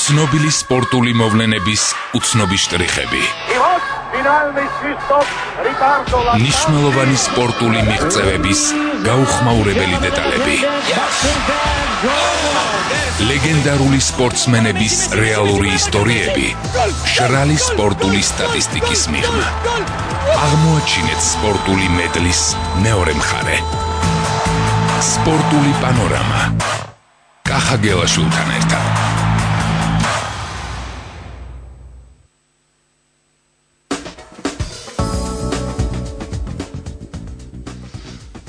ცნობილი სპორტული მოვლენების უცნობი შტრიხები. ნიშნულოვანი სპორტული მიღწევების გაუხმაურებელი დეტალები. ლეგენდარული სპორტსმენების რეალური ისტორიები მშრალი სპორტული სტატისტიკის მიღმა. აღმოაჩინეთ სპორტული მედლის მეორე მხარე. სპორტული პანორამა. კახა გელაშვილთან ერთად.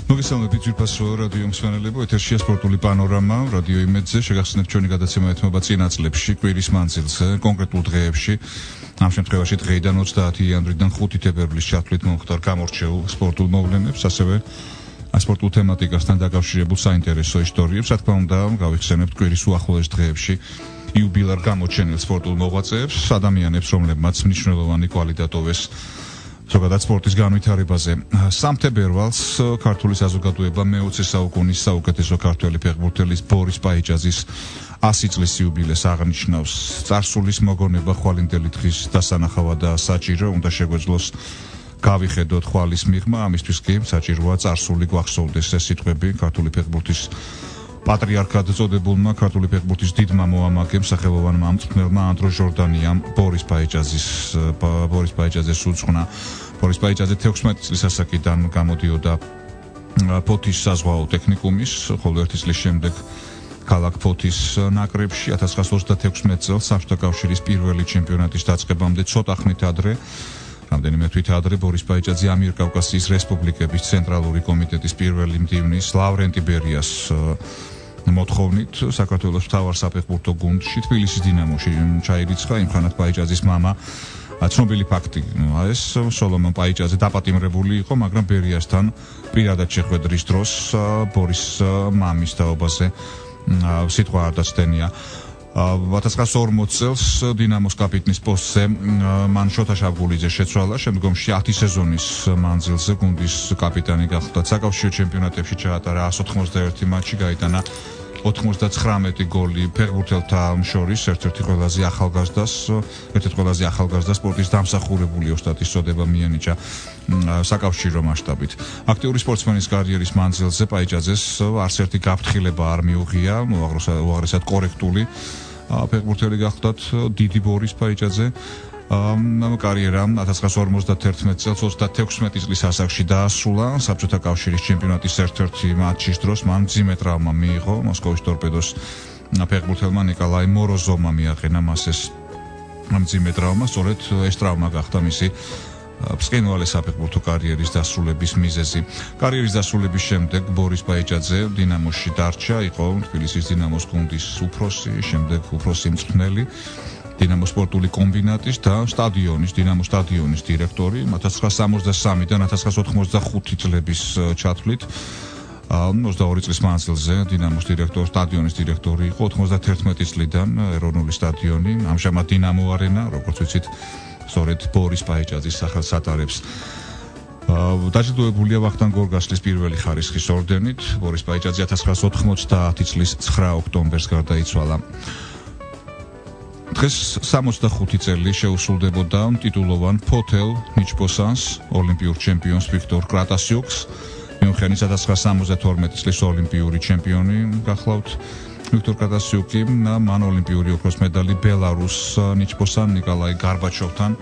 მოგესალმებით ძვირფასო რადიო მსმენელებო, ეთერშია სპორტული პანორამა, რადიო იმედზე. შეგახსენებთ ჩვენი გადაცემა ეთმობა წინა წლებში, კვირის მანძილზე, კონკრეტულ დღეებში. ამ შემთხვევაში დღეიდან 30 იანვრიდან 5 თებერვლის ჩათვლით მომხდარ გამორჩეულ სპორტულ მოვლენებს, ასევე სპორტულ თემატიკასთან დაკავშირებულ საინტერესო ისტორიებს. რა თქმა უნდა, გავიხსენებთ კვირის უახლოეს დღეებში იუბილარ გამოჩენილ სპორტულ მოღვაწეებს, ადამიანებს, რომლებმაც მნიშვნელოვანი კვალით დატოვეს ზოგადად სპორტის განვითარებაზე. 3 თებერვალს ქართული საზოგადოება მე-20 საუკუნის საუკეთესო ქართველი ფეხბურთელის ბორის პაიჭაძის 100 წლის იუბილეს აღნიშნავს. წარსულის მოგონება ხვალინდელი დღის დასანახავად და საჭირო უნდა შეგვეძლოს გავიხედოთ ხვალის მიღმა, ამისთვის კი საჭიროა წარსული გვახსოვდეს. ეს სიტყვები ქართული ფეხბურთის პატრიარქად წოდებულმა ქართული ფეხბურთის დიდმა მოამაგემ სახელოვანმა მწვრთნელმა ანდრო ჟორდანიამ ბორის პაიჭაძეს უძღვნა. ბორის პაიჭაძე 16 წლის ასაკიდან გამოდიოდა ფოთის საზღვაო ტექნიკუმის, ხოლო 1 წლის შემდეგ ქალაქ ფოთის ნაკრებში 1936 წელს საბჭოთა კავშირის პირველი ჩემპიონატის დაწყებამდე ცოტა ხნით ადრე რამდენიმე თვით ადრე ბორის პაიჭაძე ამიერკავკასიის რესპუბლიკების ცენტრალური კომიტეტის პირველი მდივნის ლავრენტი ბერიას მოთხოვნით საქართველოს მთავარ საფეხბურთო გუნდში თბილისის დინამოში ჩაირიცხა. იმხანად პაიჭაძის მამა ცნობილი ფაქტი ეს სოლომონ პაიჭაძე დაპატიმრებული იყო, მაგრამ ბერიასთან პირადად შეხვედრის დროს ბორის მამის თაობაზე სიტყვა არ დაცდენია. 1940 წელს დინამოს კაპიტნის პოსტზე მან შოთა შაბგულიძე შეცვალა, შემდგომში 10 სეზონის მანძილზე გუნდის კაპიტანი გახდა. საკავშირო ჩემპიონატებში ჩაატარა 191 მატჩი, გაიტანა 99 გოლი. ფეხბურთელთა შორის ერთ-ერთი ყველაზე ახალგაზრდა სპორტის დამსახურებული ოსტატის წოდება მიენიჭა საკავშირო მასშტაბით. აქტიური სპორტსმენის კარიერის მანძილზე პაიჭაძეს არც ერთი გაფრთხილება არ მიუღია, უაღრესად კორექტული ფეხბურთელი გახლდათ დიდი ბორის პაიჭაძე. კარიერა 1951 წელს 36 წლის ასაკში დაასრულა. საბჭოთა კავშირის ჩემპიონატის ერთ-ერთი მატჩის დროს მან მძიმე ტრავმა მიიღო. მოსკოვის ტორპედოს ფეხბურთელმა ნიკოლაი მოროზოვმა მიაყენა მას ეს მძიმე ტრავმა. სწორედ ეს ტრავმა გახდა მისი ბრწყინვალე საფეხბურთო კარიერის დასრულების მიზეზი. კარიერის დასრულების შემდეგ ბორის პაიჭაძე დინამოში დარჩა, იყო თბილისის დინამოს გუნდის უფროსი, შემდეგ უფროსი მწვრთნელი, დინამოს სპორტული კომბინატის და დინამოს სტადიონის დირექტორი. 1963-დან 1985 წლების ჩათვლით 22 წლის მანძილზე დინამოს სტადიონის დირექტორი იყო. 91 წლიდან ეროვნული სტადიონი, ამჟამად დინამო არენა, როგორც ვიცით, სწორედ ბორის პაიჭაძის სახელს ატარებს. დაჯილდოებულია ვახტანგ გორგასლის პირველი ხარისხის ორდენით. ბორის პაიჭაძე 1990 წლის 9 ოქტომბერს გარდაიცვალა. დღეს 65 წელი შეუსრულდებოდა ტიტულოვან ფოთელ ნიჩბოსანს ოლიმპიურ ჩემპიონს ვიქტორ კრატასიუკს. მიუხედავად 1972 წლის ოლიმპიური ჩემპიონი გახლავთ ვიქტორ კრატასიუკი, მან ოლიმპიური ოქროს მედალი ბელარუს ნიჩბოსან ნიკოლაი გარბაჩოვთან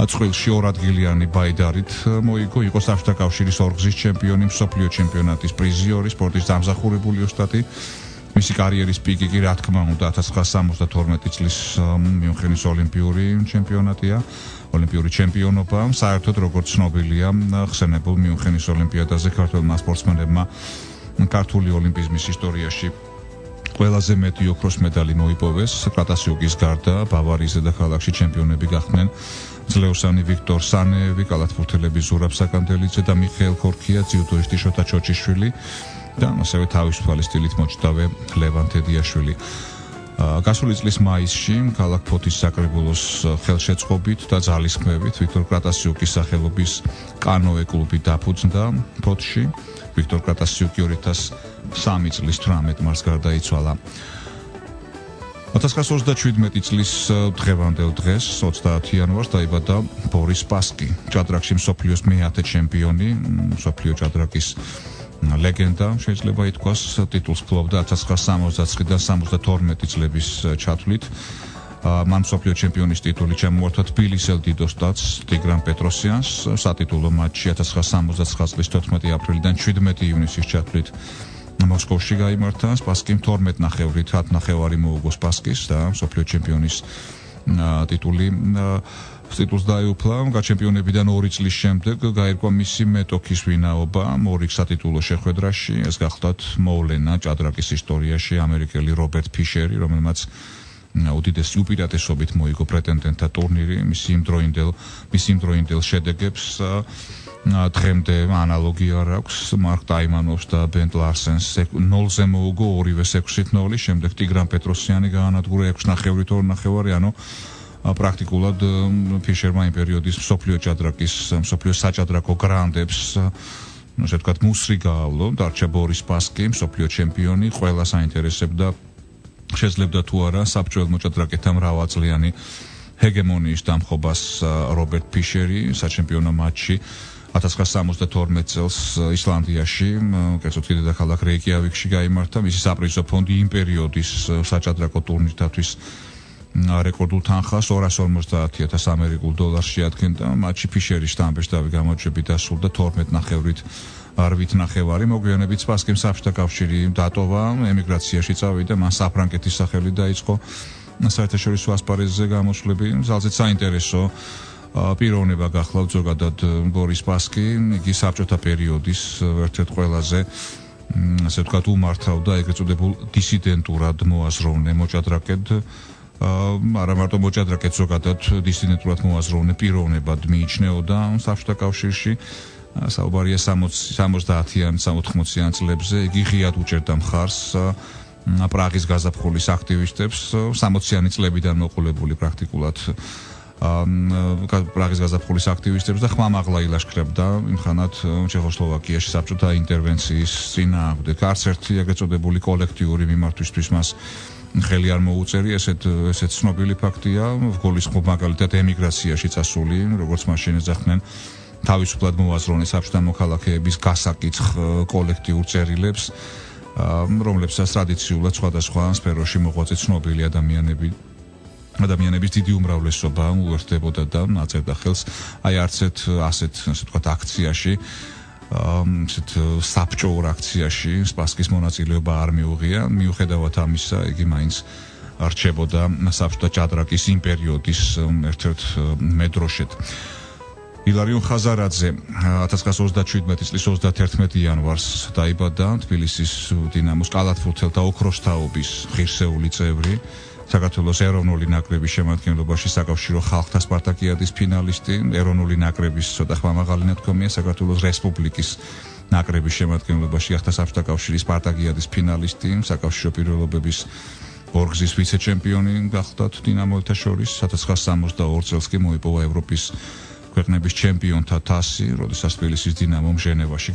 წყვილში 2 ადგილიანი ბაიდარით მოიგო. იყო საბჭოთა კავშირის ორგზის ჩემპიონი, მსოფლიო ჩემპიონატის პრიზიორი, სპორტის დამსახურებული ოსტატი. მისი კარიერის პიკი კი რა თქმა უნდა 1972 წლის მიუნხენის ოლიმპიური ჩემპიონატია, ოლიმპიური ჩემპიონობა. საერთოდ როგორც ცნობილია, ხსენებულ მიუნხენის ოლიმპიადაზე ქართველმა სპორტსმენებმა ქართული ოლიმპიზმის ისტორიაში ყველაზე მეტი ოქროს მედალი მოიპოვეს. კრატასიუკის გარდა ბავარიის დედაქალაქში ჩემპიონები გახდნენ ძლეოსანი ვიქტორ სანეევი, კალათბურთელები ზურაბ საკანდელიძე და მიხეილ ქორქია, ძიუდოისტი შოთა ჩოჩიშვილი და ასევე თავისუფალი სტილით მოჭდავე ლევან თედიაშვილი. გასული წლის მაისში ქალაქ ფოთის საკრებულოს ხელშეწყობით და ძალისხმევით ვიქტორ კრატასიუკის სახელობის კანოე კლუბი დაფუძნდა ფოთში. ვიქტორ კრატასიუკი 2003 წლის 18 მარტს გარდაიცვალა. 1927 წლის დღევანდელ დღეს 30 იანვარს დაიბადა ბორის სპასკი, ჭადრაკში მსოფლიოს მე-10 ჩემპიონი, მსოფლიო ჭადრაკის ლეგენდა, შეიძლება ითქვას, ტიტულს ფლობდა 1969-დან 72 წლების ჩათვლით. მან მსოფლიო ჩემპიონის ტიტული ჩამოართვა თბილისელ დიდოსტატს ტიგრან პეტროსიანს, სატიტულო მატჩი 1969 წლის 14 აპრილიდან 17 ივნისის ჩათვლით მოსკოვში გაიმართა. სპასკიმ 12 ნახევრით 10 ნახევარი მოუგო სპასკის და მსოფლიო ჩემპიონის ტიტულს დაეუფლა. გაჩემპიონებიდან 2 წლის შემდეგ გაირკვა მისი მეტოქის ვინაობა მორიგ სატიტულო შეხვედრაში. ეს გახლდათ მოვლენა ჭადრაკის ისტორიაში ამერიკელი რობერტ ფიშერი, რომელმაც უდიდესი უპირატესობით მოიგო პრეტენდენტთა ტურნირი, მის იმდროინდელ შედეგებს დღემდე ანალოგი არ აქვს. მარკ ტაიმანოვს და ბენ ლარსენს 0-ზე მოუგო 2-ვე 6-0, შემდეგ ტიგრან პეტროსიანი გაანადგურა 6 ნახევრით 2 ნახევარი, ანუ პრაქტიკულად ფიშერმა იმ პერიოდის მსოფლიო საჭადრაკო გრანდებს ასე ვთქვათ მუსრი გაავლო. დარჩა ბორის სპასკი, მსოფლიო ჩემპიონი, ყველა საინტერესებდა შეძლებდა თუ არა საბჭოელ მოჭადრაკეთა მრავალწლიანი ჰეგემონიის დამხობას რობერტ ფიშერი საჩემპიონო მატჩი 1972 წელს ისლანდიაში, კერძოდ კი დედაქალაქ რეიკიავიკში გაიმართა. მისი საპრიზო ფონდი იმ პერიოდის საჭადრაკო ტურნირთათვის რეკორდულ თანხას 250,000 ამერიკულ დოლარს შეადგენდა. მატჩი ფიშერის შტამბეშტავი გამოჩებით დასრულდა 12 ნახევრით 8 ნახევარი. მოგვიანებით სპასკიმ საბჭოთა კავშირი დატოვა, ემიგრაციაში წავიდა, მან საფრანგეთის სახელი დაიწყო საერთაშორისო ასპარეზზე გამოსვლები. ძალზედ საინტერესო პიროვნება გახლავთ ზოგადად ბორის სპასკი. იგი საბჭოთა პერიოდის ერთ-ერთ ყველაზე ასე ვთქვათ უმართავდა ეგრეთ წოდებულ დისიდენტურად მოაზროვნე მოჭადრაკედ. არა მარტო მოჭადრაკედ, ზოგადად დისიდენტურად მოაზროვნე პიროვნებად მიიჩნეოდა საბჭოთა კავშირში. საუბარია 70-იან, 80-იან წლებზე. იგი ღიად უჭერდა მხარს პრაღის გაზაფხულის აქტივისტებს, 60-იანი წლებიდან მოყოლებული პრაქტიკულად პრაღის გაზაფხულის აქტივისტებს და ხმამაღლა ილაშქრებდა იმხანად ჩეხოსლოვაკიაში საბჭოთა ინტერვენციის წინააღმდეგ. არც ერთი ეგრეთ წოდებული კოლექტიური მიმართვისთვის მას ხელი არ მოუწერია. ესეც ცნობილი ფაქტია. გულისხმობ მაგალითად ემიგრაციაში წასული, როგორც მაშინ ეძახდნენ თავისუფლად მოაზროვნე საბჭოთა მოქალაქეების გასაკიცხ კოლექტიურ წერილებს, რომლებსაც ტრადიციულად სხვადასხვა სფეროში მოღვაწე ცნობილი ადამიანების დიდი უმრავლესობა უერთდებოდა და აწერდა ხელს აი არცეთ ასეთ ვთქვათ აქციაში, ასეთ საბჭოურ აქციაში სპასკის მონაწილეობა არ მიუღია. მიუხედავად ამისა, იგი მაინც რჩებოდა საბჭოთა ჭადრაკის იმ პერიოდის ერთ-ერთ მედროშედ. ილარიონ ხაზარაძე 1927 წლის 31 იანვარს დაიბადა, თბილისის დინამოს კალათბურთელთა ოქროსთაობის ღირსეული წევრი, საქართველოს ეროვნული ნაკრების შემადგენლობაში საკავშირო ხალხთა სპარტაკიადის ფინალისტი, ეროვნული ნაკრების ცოტა ხმამაღალი ნათქვამია საქართველოს რესპუბლიკის ნაკრების შემადგენლობაში ახთა საბჭოთა კავშირის სპარტაკიადის ფინალისტი, საკავშირო პირველობების ორგზის ვიცე-ჩემპიონი გახლდათ დინამოელთა შორის. 1962 წელს კი მოიპოვა ევროპის ქვეყნების ჩემპიონთა თასი, როდესაც თბილისის დინამომ ჟენევაში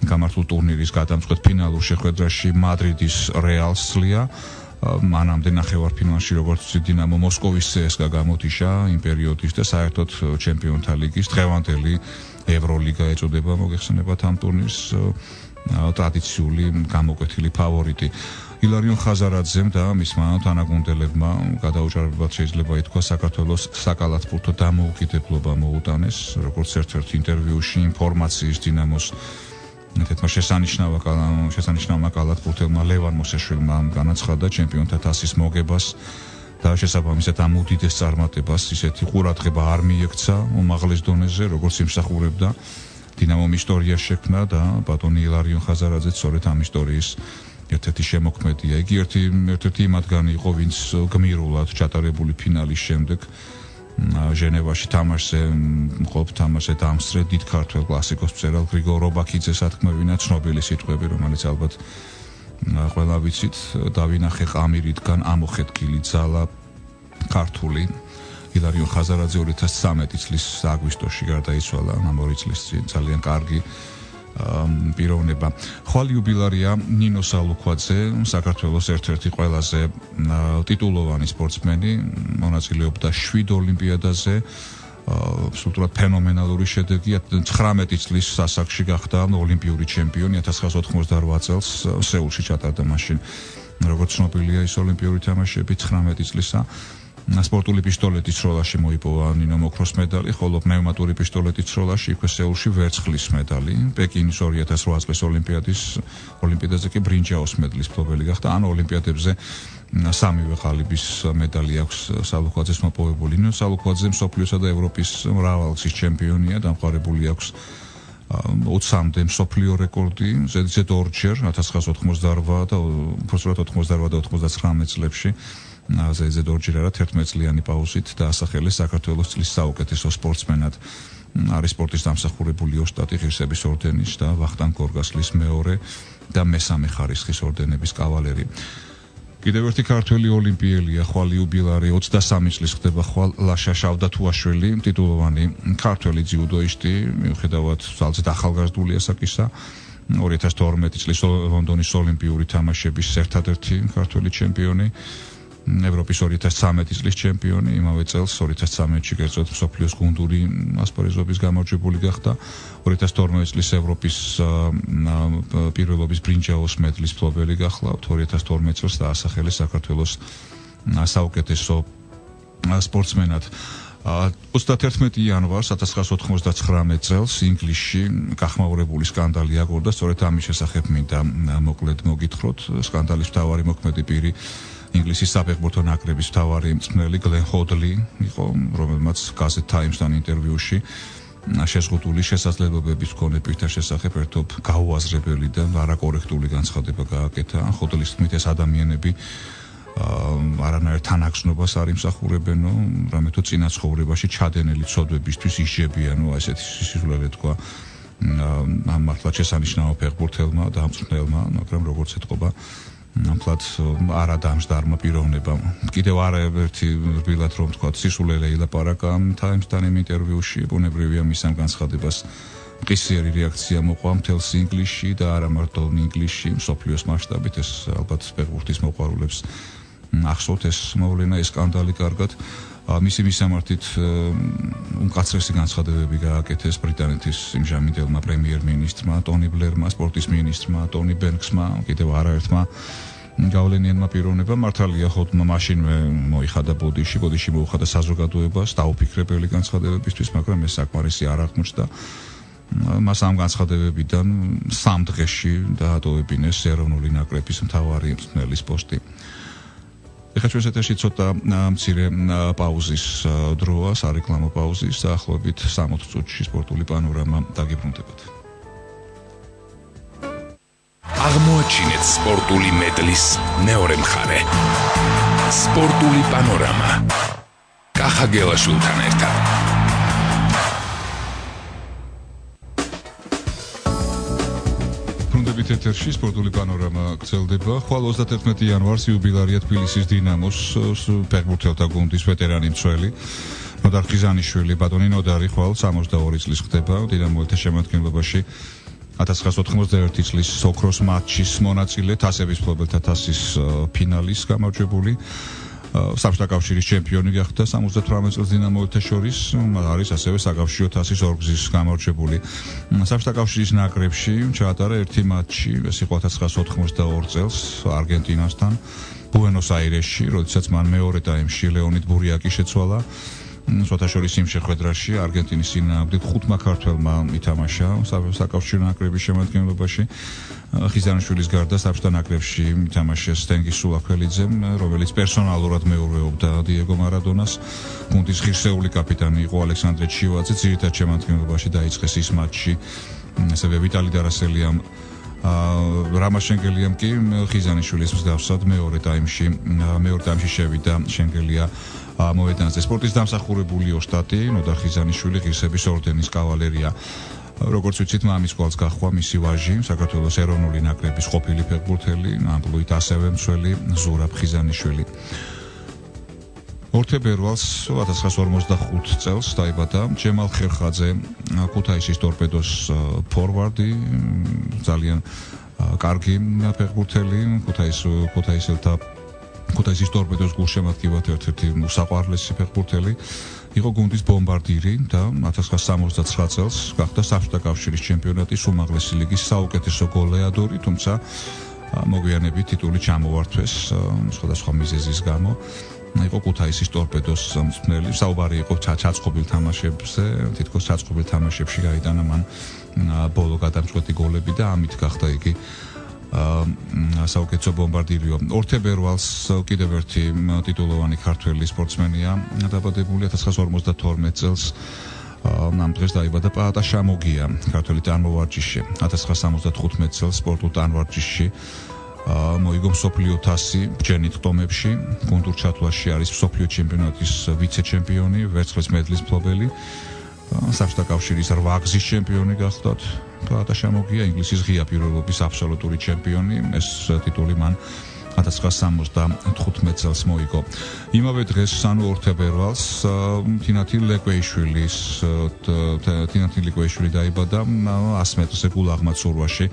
გამართულ ტურნირის გადამწყვეტ ფინალურ შეხვედრაში მადრიდის რეალს სლია. მანამდე ნახევარფინალში როგორც დინამო მოსკოვის CSKA გამოდიშა იმ პერიოდის და საერთოდ ჩემპიონთა ლიგის დღევანდელი ევროლიგა ეწოდება მოგეხსენებათ ამ ტურნირს ტრადიციული გამოკვეთილი ფავორიტი. ილარიონ ხაზარაძემ და მისმა თანაგუნდელებმა გადაუჭარბებად შეიძლება ითქვას საქართველოს საკალათბურთო დამოუკიდებლობა მოუტანეს, როგორც ერთ-ერთ ინტერვიუში ინფორმაციის დინამოს ერთ-ერთმა შესანიშნავმა კალათბურთელმა ლევან მოსაშვილმა განაცხადა ჩემპიონთა თასის მოგებას და შესაბამისად ამ უდიდეს წარმატებას ისეთი ყურადღება არ მიექცა უმაღლეს დონეზე, როგორც იმსახურებდა დინამომ ისტორიას შექმნა და ბატონი ილარიონ ხაზარაძე სწორედ ამ ისტორიის ერთ-ერთი შემოქმედია. იგი ერთ-ერთი მათგანი იყო, ვინც გმირულად ჩატარებული ფინალის შემდეგ ჟენევაში თამაშზე დამსწრე დიდ ქართველ კლასიკოს მწერალ გრიგორ რობაქიძეს ათქმევინა ცნობილი სიტყვები, რომელიც ალბათ ყველა ვიცით, დავინახე ყამირიდან ამოხეთკილი ძალა ქართული. ილარიონ ხაზარაძე 2013 წლის აგვისტოში გარდაიცვალა, ამ 2 წლის წინ ძალიან კარგი პიროვნება. ხვალ იუბილარია ნინო სალუქვაძე, საქართველოს ერთ-ერთი ყველაზე ტიტულოვანი სპორტსმენი, მონაწილეობდა 7 ოლიმპიადაზე. Absolutურად ფენომენალური შედეგი 19 წლის ასაკში გახდა ოლიმპიური ჩემპიონი 1988 წელს სეულში ჩატარდა მაშინ როგორც ცნობილია ის ოლიმპიური თამაშები 19 წლისა სპორტული პისტოლეტის სროლაში მოიპოვა ნინო მოქროს მედალი ხოლო პნევმატური პისტოლეტის სროლაში იქვე სეულში ვერცხლის მედალი პეკინის 2008 წლის ოლიმპიადაზე კი ბრინჯაოს მედლის მფლობელი გახდა ან ოლიმპიადებზე სამივე ყალიბის მედალი აქვს სალუქვაძეს მოპოვებული. ნინო სალუქვაძე მსოფლიოსა და ევროპის მრავალგზის ჩემპიონია, დამყარებული აქვს 20-მდე მსოფლიო რეკორდი, ზედიზედ ორჯერ 1988 და უბრალოდ 88 და 99 წლებში. ზედიზედ ორჯერ არა 11 წლიანი პაუზით დაასახელეს საქართველოს წლის საუკეთესო სპორტსმენად. არის სპორტის დამსახურებული ოსტატი ღირსების ორდენის და ვახტანგ გორგასლის მეორე და მესამე ხარისხის ორდენების კავალერი. კიდევ ერთი ქართველი ოლიმპიელია ხვალ იუბილარი 23 წლის ხდება ხვალ ლაშა შავდათუაშვილი ტიტულოვანი ქართველი ძიუდოისტი მიუხედავად ძალზედ ახალგაზრდული ასაკისა 2012 წლის ლონდონის ოლიმპიური თამაშების ერთადერთი ქართველი ჩემპიონი ევროპის 2013 წლის ჩემპიონი იმავე წელს 2013-ში კერძოდ მსოფლიოს გუნდური ასპარეზობის გამარჯვებული გახდა 2012 წლის ევროპის პირველობის ბრინჯაოს მედლის მფლობელი გახლავთ 2012 წელს დაასახელეს საქართველოს საუკეთესო სპორტსმენად 31 იანვარს 1999 წელს ინგლისში გახმაურებული სკანდალი აგორდა სწორედ ამის შესახებ მინდა მოკლედ მოგითხროთ სკანდალის მთავარი მოქმედი პირი ინგლისის საფეხბურთო ნაკრების მთავარი მწვრთნელი გლენ ჰოდლი იყო, რომელმაც გაზეთ Times-თან ინტერვიუში შეზღუდული შესაძლებლობების მქონე პირთა შესახებ ერთობ გაუაზრებელი და არაკორექტული განცხადება გააკეთა. ჰოდლის თქმით ეს ადამიანები არანაირ თანაგზნობას არ იმსახურებენო, რამე თუ წინა ცხოვრებაში ჩადენილი ცოდვებისთვის ისჯებიანო, ესეთი სისულელე თქვა ამ მართლაც შესანიშნავ ფეხბურთელმა და მწვრთნელმა, მაგრამ როგორც ეთყობა ნამდვილად არადამჯდარმა პიროვნებამ. კიდევ არაერთი რბილად რომ თქვა სისულელე ილაპარაკა Times-თან იმ ინტერვიუში, ბუნებრივია მის ამ განცხადებას მყისიერი რეაქცია მოყვა მთელს ინგლისში და არა მარტო ინგლისში, მსოფლიოს მასშტაბით ეს ალბათ ფეხბურთის მოყვარულებს ახსოვთ ეს მოვლენა, ეს სკანდალი კარგად. მისი მისამართით უმკაცრესი განცხადებები გააკეთეს ბრიტანეთის იმჟამინდელმა პრემიერ-მინისტრმა ტონი ბლერმა, სპორტის მინისტრმა ტონი ბენქსმა, კიდევ არაერთმა გავლენიანმა პიროვნებამ. მართალია ხოდმა მაშინვე მოიხადა ბოდიში მოუხადა საზოგადოებას დაუფიქრებელი განცხადებებისთვის, მაგრამ ეს საკმარისი არ აღმოჩნდა. მას ამ განცხადებებიდან 3 დღეში დაატოვებინეს ეროვნული ნაკრების მთავარი მწვრთნელის პოსტი. ეხლა ჩვენს ეთერში ცოტა მცირე პაუზის დროა, სარეკლამო პაუზის, დაახლოებით 60 წუთში სპორტული პანორამა დაგიბრუნდებათ. აღმოაჩინეთ სპორტული მედლის მეორე მხარე. სპორტული პანორამა. კახა გელაშვილთან ერთად. ეთერში სპორტული პანორამა გრძელდება. ხვალ 31 იანვარს იუბილარია თბილისის დინამოს ფეხბურთელთა გუნდის ვეტერანი მცველი ნოდარ ხიზანიშვილი, ბატონი ნოდარი ხვალ 62 წლის ხდება დინამოელთა შემადგენლობაში 1991 წლის ოქროს მატჩის მონაწილე, თასების მფლობელთა თასის ფინალის გამარჯვებული. საბჭოთა კავშირის ჩემპიონი გახდა 78 წელს დინამოელთა შორის, არის ასევე საკავშირო თასის ორგზის გამარჯვებული. საბჭოთა კავშირის ნაკრებში ჩაატარა ერთი მატჩი, ეს იყო 1992 წელს არგენტინასთან, ბუენოს-აირესში, როდესაც მან მეორე ტაიმში ლეონიდ ბურიაკი შეცვალა. შოთაშორის იმ შეხვედრაში არგენტინის წინააღმდეგ 5 ქართველმა ითამაშა საკავშირო ნაკრების შემადგენლობაში. ხიზანიშვილის გარდა საბჭოთა ნაკრებში ითამაშეს თენგიზ სულაქველიძემ, რომელიც პერსონალურად მეურვეობდა დიეგო მარადონას. გუნდის ღირსეული კაპიტანი იყო ალექსანდრე ჩივაძე, ძირითად შემადგენლობაში დაიწყეს ის მატჩი. ასევე ვიტალი დარასელიამ რამაზ შენგელიამ კი ხიზანიშვილის მსგავსად მეორე ტაიმში შევიდა შენგელია მოედანზე. სპორტის დამსახურებული ოსტატი ნოდარ ხიზანიშვილი ღირსების ორდენის კავალერია. როგორც ვიცით, მამის გვალს გახვა მისი ვაჟი, საქართველოს ეროვნული ნაკრების ყოფილი ფეხბურთელი, ამპლუით ასევე მცველი ზურაბ ხიზანიშვილი. თებერვალს 1945 წელს დაიბადა ჯემალ ხერხაძე, ქუთაისის ტორპედოს ფორვარდი, ძალიან კარგი ფეხბურთელი, ქუთაისის ტორპედოს გულშემატკივარად ერთ-ერთი უსაყვარლესი ფეხბურთელი. იყო გუნდის ბომბარდირი და 1969 წელს გახდა საბჭოთა კავშირის ჩემპიონატის უმაღლესი ლიგის საუკეთესო გოლეადორი, თუმცა მოგვიანებით ტიტული ჩამოართვეს სხვადასხვა მიზეზის გამო. იყო ქუთაისის ტორპედოს მწვრთნელი, საუბარი იყო ჩაწყობილ თამაშებზე, თითქოს ჩაწყობილ თამაშებში გაიტანა მან ბოლო გადამწყვეტი გოლები და ამით გახდა იგი საუკეთესო ბომბარდირიო. თებერვალს კიდევ ერთი ტიტულოვანი ქართველი სპორტსმენია დაბადებული 1952 წელს. ამ დღეს დაიბადა პაატა შამოგია, ქართველი ტანმოვარჯიშე. 1975 წელს სპორტულ ტანვარჯიშში მოიგო მსოფლიო თასი ბჯენით ტომებში, გუნდურ ჩათვლაში არის მსოფლიო ჩემპიონატის ვიცე-ჩემპიონი, ვერცხლის მედლის მფლობელი, საბჭოთა კავშირის 8 გზის ჩემპიონი გახლდათ. პაატა შამოგია ინგლისის ღია პირველობის აბსოლუტური ჩემპიონი, ეს ტიტული მან 1975 წელს მოიგო. იმავე დღეს, ანუ თებერვალს, თინათი ლიკვეიშვილი დაიბადა 100 მეტრზე გულაღმა ცურვაში,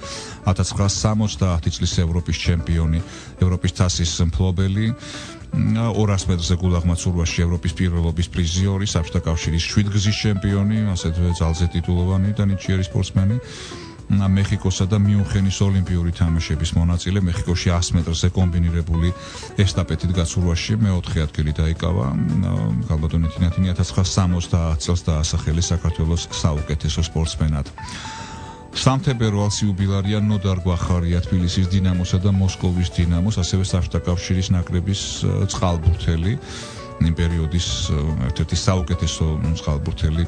1970 წლის ევროპის ჩემპიონი, ევროპის თასის მფლობელი, 200 მეტრზე გულაღმა ცურვაში ევროპის პირველობის პრიზიორი, საბჭოთა კავშირის 7 გზის ჩემპიონი, ასეთვე ძალზე ტიტულოვანი და ნიჭიერი სპორტსმენი. მეხიკოსა და მიუნხენის ოლიმპიური თამაშების მონაწილე, მეხიკოში 100 მეტრზე კომბინირებული ესტაფეტით გაცურვაში მეოთხე ადგილი დაიკავა. გალბატონი თინათინი 1970 წელს დაასახელეს საქართველოს საუკეთესო სპორტსმენად. თებერვალს იუბილარია ნოდარ გვახარია, თბილისის დინამოსა და მოსკოვის დინამოს, ასევე საბჭოთა კავშირის ნაკრების წყალბურთელი, იმ პერიოდის ერთ-ერთი საუკეთესო წყალბურთელი.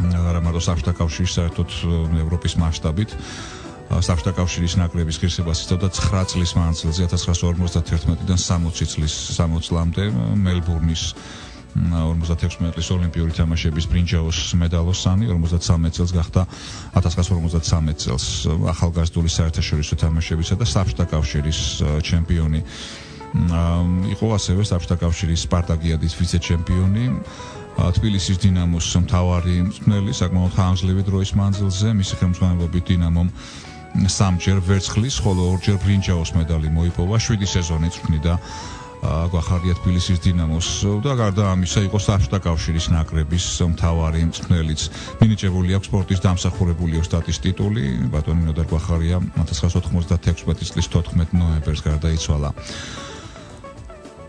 არამარტო საბჭოთა კავშირის, საერთოდ ევროპის მასშტაბით. საბჭოთა კავშირის ნაკრების ღირსებას იცავდა 9 წლის მანძილზე 1951-დან 60 წლამდე მელბურნის 56 წლის ოლიმპიური თამაშების ბრინჯაოს მედალოსანი, 53 წელს გახდა 1953 წელს ახალგაზრდული საერთაშორისო თამაშებისა და საბჭოთა კავშირის ჩემპიონი. იყო ასევე საბჭოთა კავშირის სპარტაკიადის ვიცე-ჩემპიონი. თბილისის დინამოს მთავარი მწვრთნელი, საკმაოდ ხანგრძლივი დროის მანძილზე, მისი ხელმძღვანელობით დინამომ 3-ჯერ ვერცხლის, ხოლო 2-ჯერ ბრინჯაოს medali მოიპოვა, 7 სეზონი წვრთნიდა გვახარია თბილისის დინამოს და გარდა ამისა იყო საბჭოთა კავშირის ნაკრების მთავარი მწვრთნელიც. მინიჭებული აქვს სპორტის დამსახურებული ოსტატის ტიტული. ბატონი ნოდარ გვახარია 1996 წლის 14 ნოემბერს გარდაიცვალა.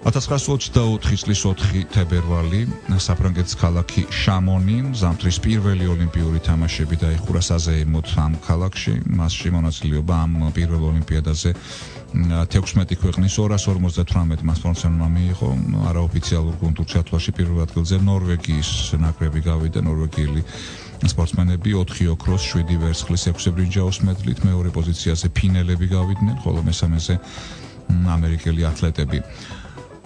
1924 წლის 4 თებერვალი საფრანგეთის ქალაქი შამონი ზამთრის პირველი ოლიმპიური თამაშები დაიხურა საზეიმოდ ამ ქალაქში. მასში მონაწილეობა ამ პირველ ოლიმპიადაზე 16 ქვეყნის 258 სპორტსმენმა მიიღო. არაოფიციალურ გუნდურ ჩათვლაში პირველ ადგილზე ნორვეგიის ნაკრები გავიდა, ნორვეგიელი სპორტსმენები 4 ოქროს, 7 ვერცხლის, 6 ბრინჯაოს მედლით, მეორე პოზიციაზე ფინელები გავიდნენ, ხოლო მესამეზე ამერიკელი ათლეტები.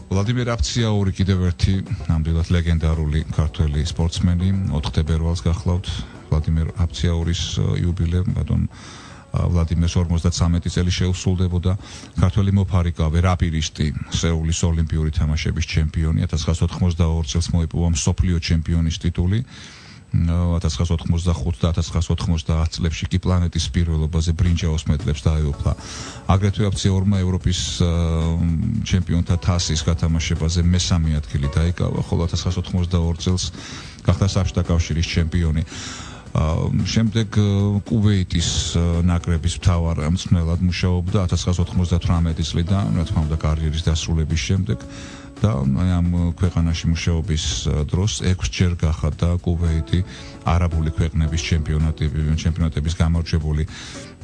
ვლადიმერ აფციაური კიდევ ერთი ნამდვილად ლეგენდარული ქართველი სპორტსმენი. 4 თებერვალს გახლავთ ვლადიმერ აფციაურის იუბილე, ბატონ ვლადიმერს 53 წელი შეუსრულდებოდა. ქართველი მოფარიკავე, რაპირისტი, სეულის ოლიმპიური თამაშების ჩემპიონი, 1992 წელს მოიპოვა მსოფლიო ჩემპიონის ტიტული. 1985 და 1990 წლებში კი პლანეტის პირველობაზე ბრინჯაოს მედლებს დაეუფლა. აგრეთვე აფციაურმა ევროპის ჩემპიონთა თასის გათამაშებაზე მესამე ადგილი დაიკავა, ხოლო 1992 წელს გახდა საბჭოთა კავშირის ჩემპიონი. შემდეგ კუვეიტის ნაკრების მთავარ მწვრთნელად მუშაობდა 1998 წლიდან, რა თქმა უნდა კარიერის დასრულების შემდეგ. და ამ ქვეყანაში მუშაობის დროს 6-ჯერ გახადა კუვეიტი არაბული ქვეყნების ჩემპიონატების გამარჯვებული.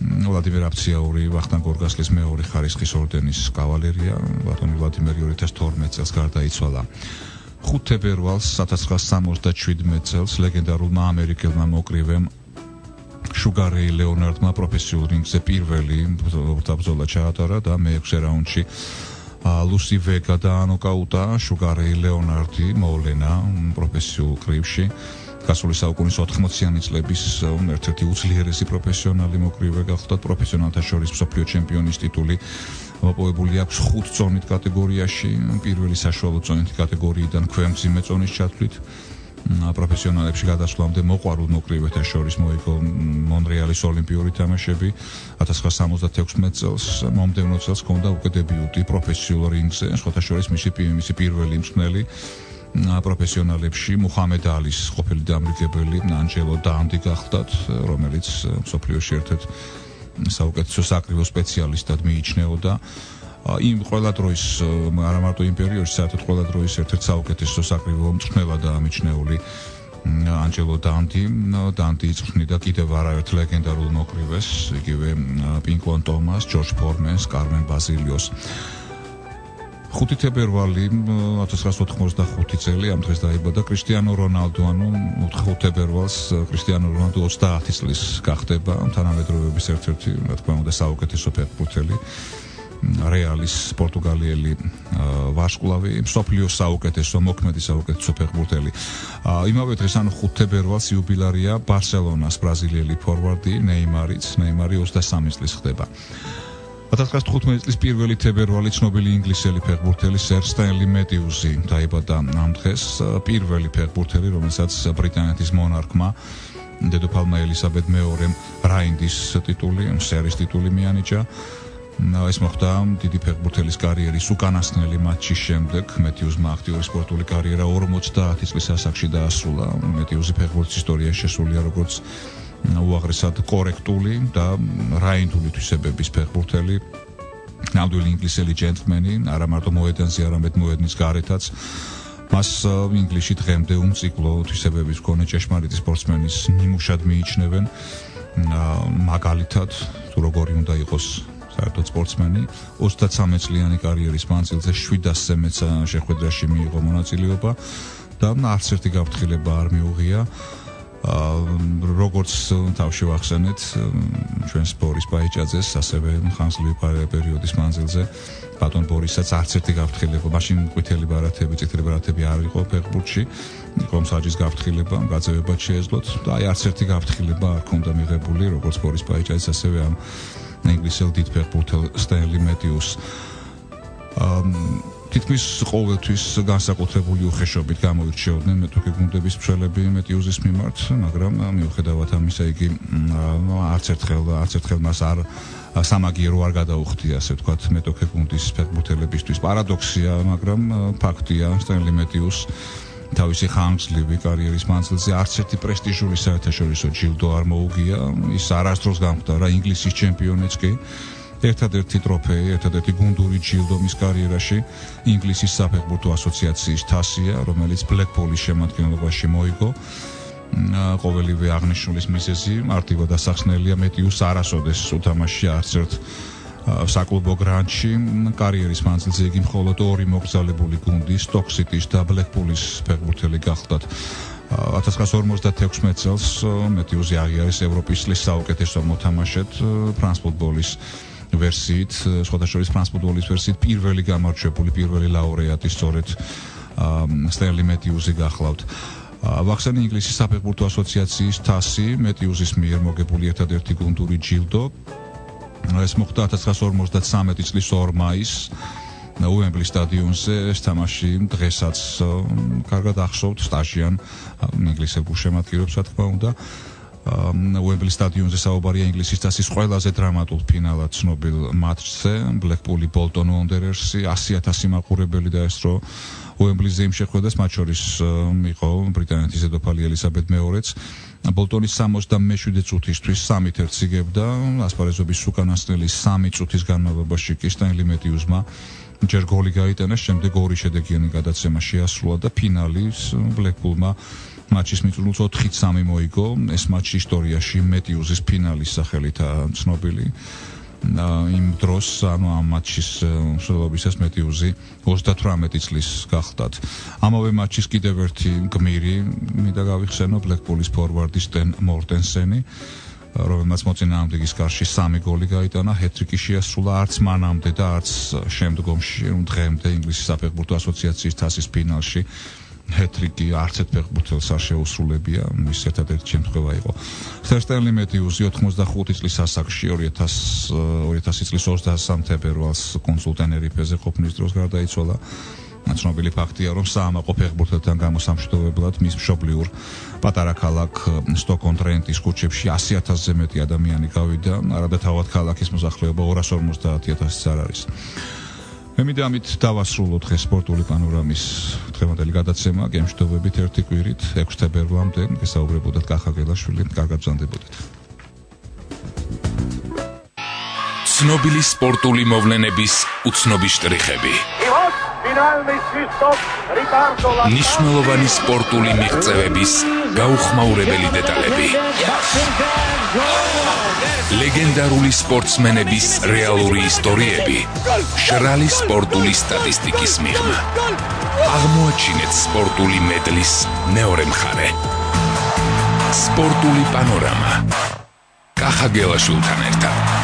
ვლადიმერ აფციაური ვახტანგ გორგასლის მეორე ხარისხის ორდენის კავალერია, ბატონი ვლადიმერი 2012 წელს გარდაიცვალა. 5 თებერვალს 1977 წელს ლეგენდარულმა ამერიკელმა მოკრივემ შუგარ რეი ლეონარდმა პროფესიულ რინგზე პირველი ბრძოლა ჩაატარა და მე-6 რაუნდში ლუსი ვეგა დაანოკაუტა შუგარ რეი ლეონარდი მოვლენა პროფესიულ კრივში. გასული საუკუნის 80-იანი წლების ერთ-ერთი უძლიერესი პროფესიონალი მოკრივე გახლდათ პროფესიონალთა შორის მსოფლიო ჩემპიონის ტიტული მოპოვებული აქვს 5 წონით კატეგორიაში, პირველი საშუალო წონით კატეგორიიდან ქვემძიმე წონის ჩათვლით. პროფესიონალებში გადასვლამდე მოყვარულ მოკრივეთა შორის მოიგო მონრეალის ოლიმპიური თამაშები 1976 წელს, მომდევნო წელს ჰქონდა უკვე დებიუტი პროფესიულ რინგზე, სხვათა შორის მისი პირველი მსმენელი პროფესიონალებში მუჰამედ ალის ყოფილი დამრიგებელი ანჯელო დანდი გახლდათ, რომელიც მსოფლიოში ერთ-ერთ საუკეთესო საკრივო სპეციალისტად მიიჩნეოდა. იმ ყველა დროის არა მარტო იმ პერიოდში, საერთოდ ყველა დროის ერთ-ერთ საუკეთესო საკრივო მწვრთნელად ამიჩნეული ანჯელო დანდი. დანდი იწვრთნიდა კიდევ არაერთ ლეგენდარულ მოკრივეს, იგივე პინკლონ ტომას, ჯორჯ ფორმენს, კარმენ ბაზილიოს. 5 თებერვალი 1985 წელი ამ დღეს დაიბადა კრისტიანო რონალდო, ანუ 5 თებერვალს კრისტიანო რონალდო 30 წლის გახდება თანამედროვეობის ერთ-ერთი, რა თქმა უნდა, საუკეთესო ფეხბურთელი. რეალის პორტუგალიელი ვარსკვლავი, მსოფლიოს საუკეთესო, მოქმედი საუკეთესო ფეხბურთელი. იმავე დღეს, ანუ 5 თებერვალს იუბილარია ბარსელონას ბრაზილიელი ფორვარდი ნეიმარიც. ნეიმარი 23 წლის ხდება. 1915 წლის 1 თებერვალი ცნობილი ინგლისელი ფეხბურთელი სერ სტენლი მეტიუსი დაიბადა ამ დღეს, პირველი ფეხბურთელი, რომელსაც ბრიტანეთის მონარქმა დედოფალმა ელისაბედ მეორემ რაინდის ტიტული, სერის ტიტული მიანიჭა. ეს მოხდა დიდი ფეხბურთელის კარიერის უკანასკნელი მატჩის შემდეგ. მეტიუსმა აქტიური სპორტული კარიერა 50 წლის ასაკში დაასრულა. მეტიუსი ფეხბურთის ისტორიაში შესულია როგორც უაღრესად კორექტული და რაინდული თვისებების ფეხბურთელი, ნამდვილი ინგლისელი ჯენტლმენი, არა მარტო მოედანზე, არამედ მოედნის გარეთაც. მას ინგლისში დღემდე უმციკლო თვისებების მქონე ჭეშმარიტი სპორტსმენის ნიმუშად მიიჩნევენ. მაგალითად, თუ როგორი უნდა იყოს საერთოდ სპორტსმენი, 33 წლიანი კარიერის მანძილზე 700-ზე მეტ შეხვედრაში მიიღო მონაწილეობა და არც ერთი გაფრთხილება არ მიუღია. როგორც თავში ვახსენეთ ჩვენს ბორის ბაიჭაძეს, ასევე ხანძლივი პერიოდის მანძილზე ბატონ ბორისაც არც ერთი გაფრთხილება, მაშინ ყვითელი ბარათები, წითელი ბარათები არ იყო ფეხბურთში, იყო მსაჯის გაფრთხილება, გაძევებად შეეძლოთ და არც ერთი გაფრთხილება არ ჰქონდა მიღებული, როგორც ბორის ბაიჭაძეს, ასევე ამ ინგლისელ დიდ ფეხბურთელ სტენლი მეტიუსს. თითქმის ყოველთვის განსაკუთრებული უხეშობით გამოირჩეოდნენ მეტოქე გუნდების მცველები მეტიუსის მიმართ, მაგრამ მიუხედავად ამისა იგი არც ერთხელ მას არ სამაგიერო არ გადაუხდია, ასე ვთქვათ, მეტოქე გუნდის ფეხბურთელებისთვის. პარადოქსია, მაგრამ ფაქტია, სტენლი მეტიუსს თავისი ხანგრძლივი კარიერის მანძილზე არც ერთი პრესტიჟული საერთაშორისო ჯილდო არ მოუგია. ის არასდროს გამხდარა ინგლისის ჩემპიონიც კი. ერთადერთი ტროფეი, ერთადერთი გუნდური ჯილდო მის კარიერაში ინგლისის საფეხბურთო ასოციაციის თასია, რომელიც ბლეკპულის შემადგენლობაში მოიგო. ყოველივე აღნიშნულის მიზეზი მარტივად ასახსნელია, მეტიუსს არასოდეს უთამაშია არც ერთ საკლუბო გრანდში. კარიერის მანძილზე იგი მხოლოდ 2 მოგზაურებული გუნდის, სტოკ სიტის და ბლეკპულის ფეხბურთელი გახლდათ. 1956 წელს მეტიუსი აღიარეს ევროპის წლის საუკეთესო მოთამაშედ ფრანს ფუტბოლის ვერსიით, სხვათა შორის ფრანს ფუტბოლის ვერსიით პირველი გამარჯვებული, პირველი ლაურეატი სწორედ სტენლი მეტიუსი გახლავთ. ვახსენე ინგლისის საფეხბურთო ასოციაციის თასი, მეტიუსის მიერ მოგებული ერთადერთი გუნდური ჯილდო. ეს მოხდა 1953 წლის 2 მაისს უემბლის სტადიონზე. ეს თამაში დღესაც კარგად ახსოვთ სტაჟიან ინგლისელ გულშემატკივრებს, რა თქმა უნდა. უემბლის სტადიონზე საუბარია ინგლისის თასის ყველაზე დრამატულ ფინალად ცნობილ მატჩზე. ბლეკპული ბოლტონ უონდერერსი 100,000 მაყურებელი დაესწრო უემბლიზე იმ შეხვედრას, მათ შორის იყო ბრიტანეთის დედოფალი ელისაბედ მეორეც. ბოლტონის 67 წუთისთვის 3-1 იგებდა, ასპარეზობის უკანასკნელი 3 წუთის განმავლობაში კი სტენლი მეტიუსმა ჯერ გოლი გაიტანა, შემდეგ 2 შედეგიანი გადაცემა შეასრულა და ფინალის ბლეკპულმა მატჩის მიწურულს 4-3 მოიგო. ეს მატჩი ისტორიაში მეტიუსის ფინალის სახელითაა ცნობილი. იმ დროს, ანუ ამ მატჩის მსვლელობისას მეტიუსი 38 წლის გახლდათ. ამავე მატჩის კიდევ ერთი გმირი მინდა გავიხსენო, ბლეკპულის ფორვარდი სტენ მორტენსენი, რომელმაც მოწინააღმდეგის კარში 3 გოლი გაიტანა, ჰეტრიკი შეასრულა, არც მანამდე და არც შემდგომში, დღემდე ინგლისის საფეხბურთო ასოციაციის თასის ფინალში ჰეტრიკი არც ერთ ფეხბურთელს არ შეუსრულებია, ის ერთადერთი შემთხვევა იყო. სტერლინგი მეტიუსი 85 წლის ასაკში 2000 წლის 23 თებერვალს კონსულ ტენერიფეზე ყოფნის დროს გარდაიცვალა. ცნობილი ფაქტია, რომ საამაყო ფეხბურთელთან გამოსამშვიდობებლად მის მშობლიურ პატარა ქალაქ სტოკჰოლმ-ტრენტის ქუჩებში 100,000-ზე მეტი ადამიანი გავიდა, არადა თავად ქალაქის მოსახლეობა 250,000-ს არ არის. მე მინდა ამით დავასრულო დღეს სპორტული პანორამის დღევანდელი გადაცემა, გემშვიდობებით ერთი კვირით 6 თებერვალამდე გესაუბრებოდათ კახა გელაშვილი, კარგად ბრძანდებოდეთ. ცნობილი სპორტული მოვლენების უცნობი შტრიხები. ნიშნულოვანი სპორტული მიღწევების გაუხმაურებელი დეტალები. ლეგენდარული სპორტსმენების რეალური ისტორიები. მშრალი სპორტული სტატისტიკის მიღმა. აღმოაჩინეთ სპორტული მედლის მეორე მხარე. სპორტული პანორამა. კახა გელაშვილთან ერთად.